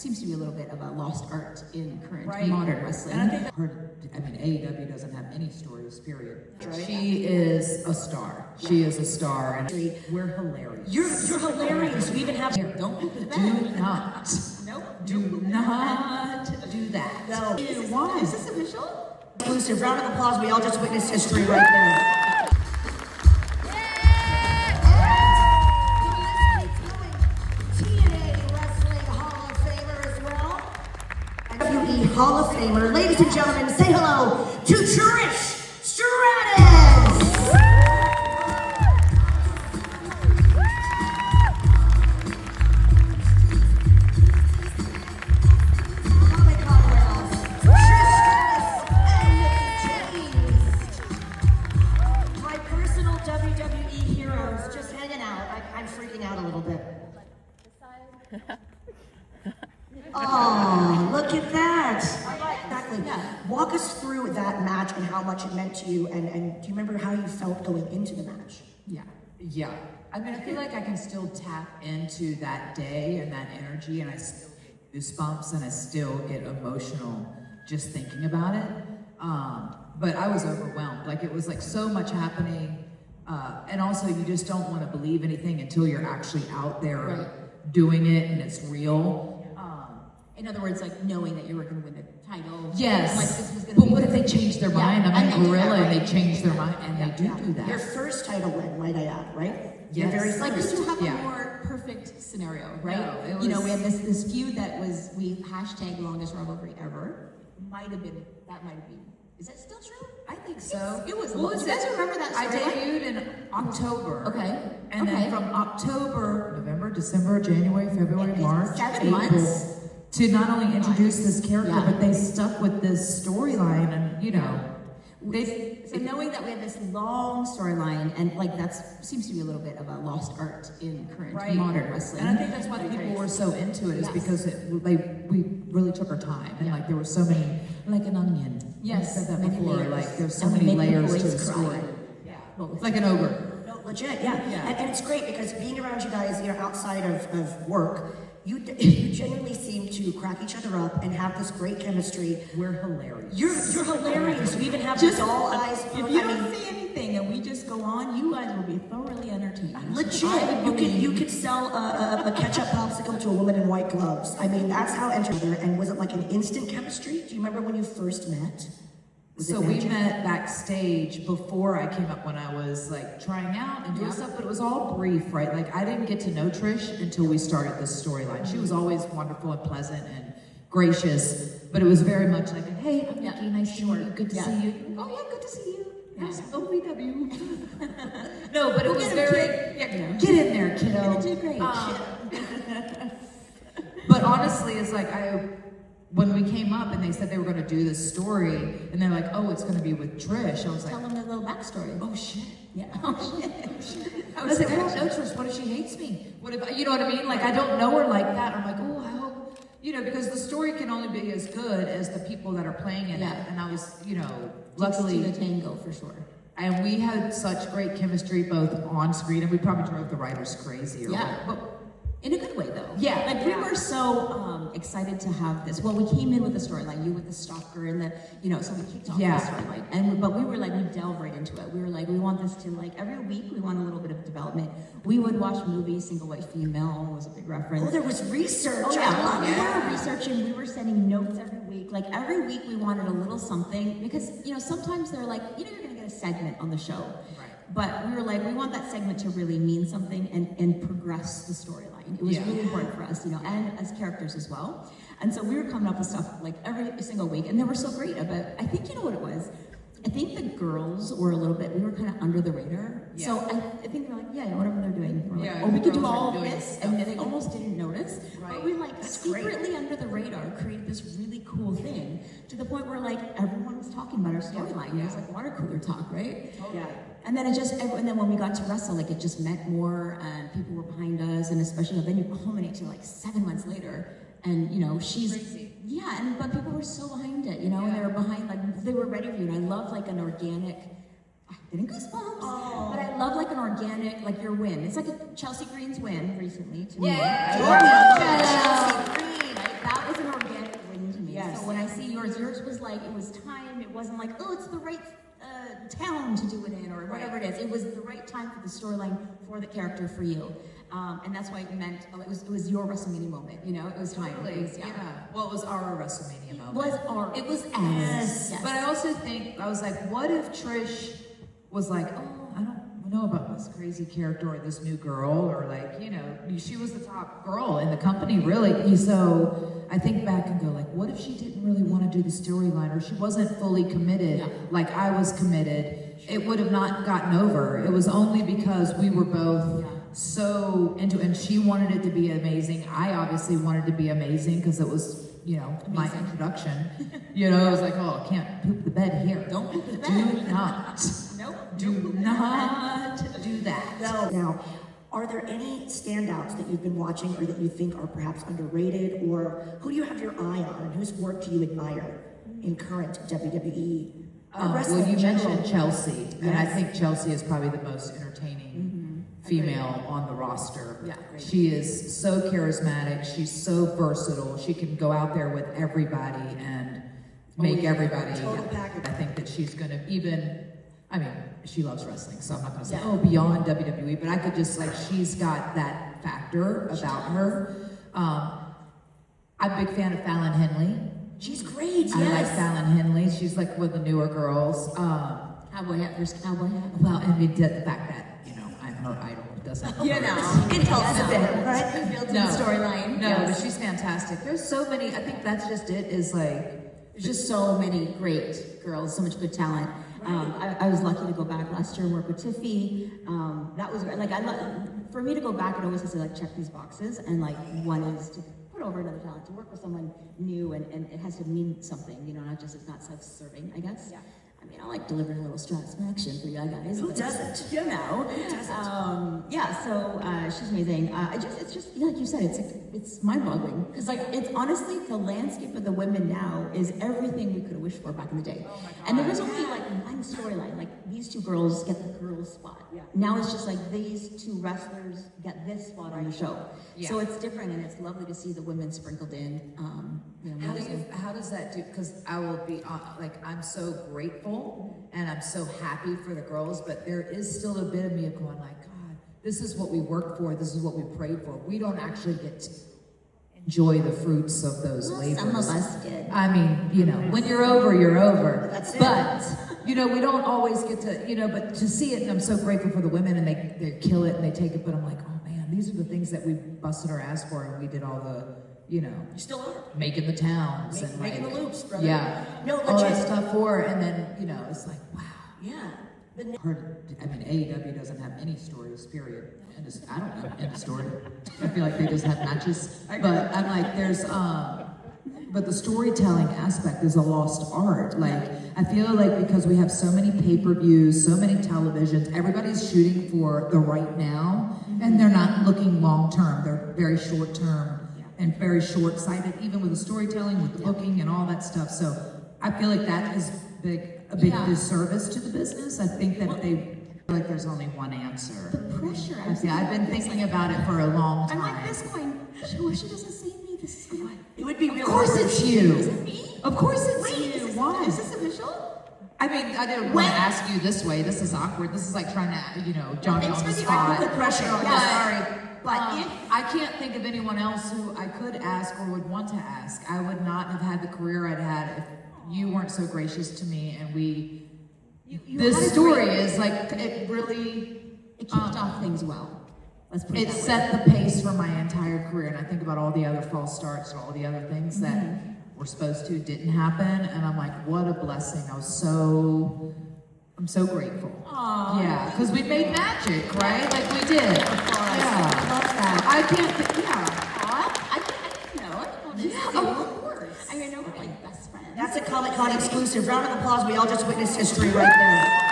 seems to be a little bit of a lost art in current modern wrestling. And I think AEW doesn't have any stories, period. Right. She is a star. She is a star, and we're hilarious. You're hilarious. We even have. Don't do that. Do not. Nope. Do not do that. No. Why? Is this official? Exclusive round of applause. We all just witnessed history right there. WWE Hall of Famer, ladies and gentlemen, say hello to Trish Stratus! My personal WWE heroes, just hanging out. I'm freaking out a little bit. Oh, look at that. Exactly. Walk us through that match and how much it meant to you, and do you remember how you felt going into the match? Yeah. I mean, I feel like I can still tap into that day and that energy, and I still get goosebumps, and I still get emotional just thinking about it. But I was overwhelmed. Like, it was like so much happening, and also you just don't want to believe anything until you're actually out there doing it and it's real. In other words, like knowing that you were going to win the title. Yes. Like this was going to but be. what if they change their mind? I'm and a they do gorilla, that, and right? they change their mind, and they do that. Your first title win, might I add, right? Yes. Your very Like, first. did you have a more perfect scenario, right? No, it you know, was- we had this feud that was, we hashtag longest rivalry ever. Might have been, that might have been. Is that still true? I think so. It was. What was You guys it? remember that I storyline? debuted in October. Okay. And then from October, November, December, January, February, It's March, 7 April, months. to not only introduce this character, Yeah. but they stuck with this storyline, and you know, So knowing that we had this long storyline, and like that seems to be a little bit of a lost art in current modern wrestling. And I think that's why people were so into it, is because we really took our time, and like there were so many, like an onion. Yes, I said that many before. layers. Like there's so And many make the layers to boys the cry. story. Like an ogre. No, legit, yeah. And it's great because being around you guys, you know, outside of work, you genuinely seem to crack each other up and have this great chemistry. We're hilarious. You're hilarious. We even have Just doll eyes. If you don't say anything and we just go on, you guys will be thoroughly entertained. Legit, you could sell a ketchup popsicle to a woman in white gloves. I mean, that's how entertaining. And was it like an instant chemistry? Do you remember when you first met? So we met backstage before I came up, when I was like trying out and doing stuff, but it was all brief, right? Like I didn't get to know Trish until we started this storyline. She was always wonderful and pleasant and gracious, but it was very much like, hey, I'm Nikki, nice to meet you, good to see you. Oh yeah, good to see you. Yes, OVW. No, but it was very, get in there, kiddo. You're gonna do great. But honestly, it's like when we came up and they said they were going to do this story, and they're like, oh, it's going to be with Trish. I was like, Tell them a little backstory. oh shit. Yeah. Oh shit. I was like, I don't know Trish. What if she hates me? What if, you know what I mean? Like, I don't know her like that. I'm like, oh, I hope, you know, because the story can only be as good as the people that are playing in it. And I was, you know, luckily. To the tango for sure. And we had such great chemistry both on screen, and we probably drove the writers crazy. But in a good way, though. Yeah. Like, we were so excited to have this. Well, we came in with the storyline, you with the stalker, and the, you know, so we kicked off the storyline. But we were like, we delved right into it. We were like, we want this to, like, every week, we want a little bit of development. We would watch movies, Single White Female was a big reference. Oh, there was research. Oh, yeah. We were researching, we were sending notes every week. Like, every week we wanted a little something, because, you know, sometimes they're like, you know, you're going to get a segment on the show. Right. But we were like, we want that segment to really mean something and progress the storyline. It was really important for us, you know, and as characters as well. And so we were coming up with stuff like every single week, and they were so great about, I think, you know what it was? I think the girls were a little bit, we were kind of under the radar. Yeah. So I think they're like, whatever they're doing. We're like, we could do all of this, and they almost didn't notice. Right. But we like secretly under the radar created this really cool thing to the point where like everyone was talking about our storyline. It was like water cooler talk, right? Yeah. And then and then when we got to wrestle, like it just meant more, and people were behind us, and especially then you culminate to like 7 months later, and you know she's crazy. But people were so behind it, you know, and they were behind, like they were ready for you. And I love like an organic. Getting goosebumps. But I love like an organic, like your win. It's like a Chelsea Green's win recently to me. Yeah. Chelsea Green. That it was time. It wasn't like, oh, it's the right town to do it in, or whatever it is. It was the right time for the storyline, for the character, for you. And that's why it meant, it was your WrestleMania moment, you know? It was time. Totally. It was, Yeah. Well, it was our WrestleMania moment. It was ours. Yes. But I also think, I was like, what if Trish was like, oh, I don't know about this crazy character or this new girl, or like, you know, she was the top girl in the company, really. So I think back and go like, what if she didn't really want to do the storyline, or she wasn't fully committed like I was committed? It would have not gotten over. It was only because we were both so into it, and she wanted it to be amazing. I obviously wanted to be amazing because it was, you know, my introduction. You know, I was like, oh, I can't poop the bed here. Don't poop the bed. Do not. Nope. Do not do that. No. Now, are there any standouts that you've been watching or that you think are perhaps underrated, or who do you have your eye on, and whose work do you admire in current WWE wrestling? Well, you in general? mentioned Chelsea, and I Yes. think Chelsea is probably the most entertaining female on the roster. Yeah. She is so charismatic. She's so versatile. She can go out there with everybody and make everybody. Total package. I think that she's going to I mean, she loves wrestling, so I'm not going to say, oh, beyond WWE, but I could just, like, she's got that factor about her. I'm a big fan of Fallon Henley. She's great, yes. I like Fallon Henley. She's like one of the newer girls. Cowboy hat versus cowboy hat. Well, and the fact that, you know, I'm her idol doesn't help. You her. know, It helps a bit, right? Built in the storyline. No, Yes. but she's fantastic. There's so many, I think that's just it, is like, There's just so many great girls, so much good talent. I was lucky to go back last year and work with Tiffy. That was like, for me to go back, it always has to like check these boxes, and like one is to put over another talent, to work with someone new, and it has to mean something, you know, not just, it's not self-serving, I guess. Yeah. I mean, I like delivering a little satisfaction for you guys. Who but, doesn't? You know. Who doesn't? Yeah, so she's amazing. It's just like you said, it's mind-boggling, because like it's honestly, the landscape of the women now is everything we could have wished for back in the day. Oh my God. And there was only like one storyline, like these two girls get the girls spot. Yeah. Now it's just like these two wrestlers get this spot on the show. Yeah. So it's different, and it's lovely to see the women sprinkled in. You know, how does that do? Because I will be like, I'm so grateful and I'm so happy for the girls, but there is still a bit of me going like, God, this is what we work for. This is what we prayed for. We don't actually get to enjoy the fruits of those labors. Some of us did. I mean, you know, when you're over, you're over. That's it. But, you know, we don't always get to, you know, but to see it, and I'm so grateful for the women, and they kill it and they take it, but I'm like, oh man, these are the things that we busted our ass for, and we did all the, you know, You still are. making the towns and Making like, the loops, brother. yeah, No, all that legit. stuff for, and then, you know, it's like, wow. Yeah. I mean, AEW doesn't have any stories, period. I don't know, end of story. I feel like they just have matches. But I'm like, but the storytelling aspect is a lost art. Like, I feel like because we have so many pay-per-views, so many televisions, everybody's shooting for the right now, and they're not looking long-term. They're very short-term and very short-sighted, even with the storytelling, with the booking and all that stuff. So I feel like that is a big disservice to the business. I think that they feel like there's only one answer. The pressure. I've been thinking about it for a long time. I'm like this going, she doesn't see me. This is what. It would be real. Of course it's you. Is it me? Of course it's Wait, you. is Why? this official? I mean, I didn't want to ask you this way. This is awkward. This is like trying to, you know, Johnny on the spot. I put the pressure on. Yeah, sorry. But I can't think of anyone else who I could ask or would want to ask. I would not have had the career I'd had if you weren't so gracious to me, and this story is like, it really... It kicked off things well. Let's put it It that way. set the pace for my entire career, and I think about all the other false starts and all the other things that were supposed to, didn't happen, and I'm like, what a blessing. I'm so grateful. Aww. Yeah, because we made magic, right? Like we did. Yeah. love that. I can't think, I didn't know. of course. I know we're like best friends. That's a Comic-Con exclusive. Round of applause. We all just witnessed history right there.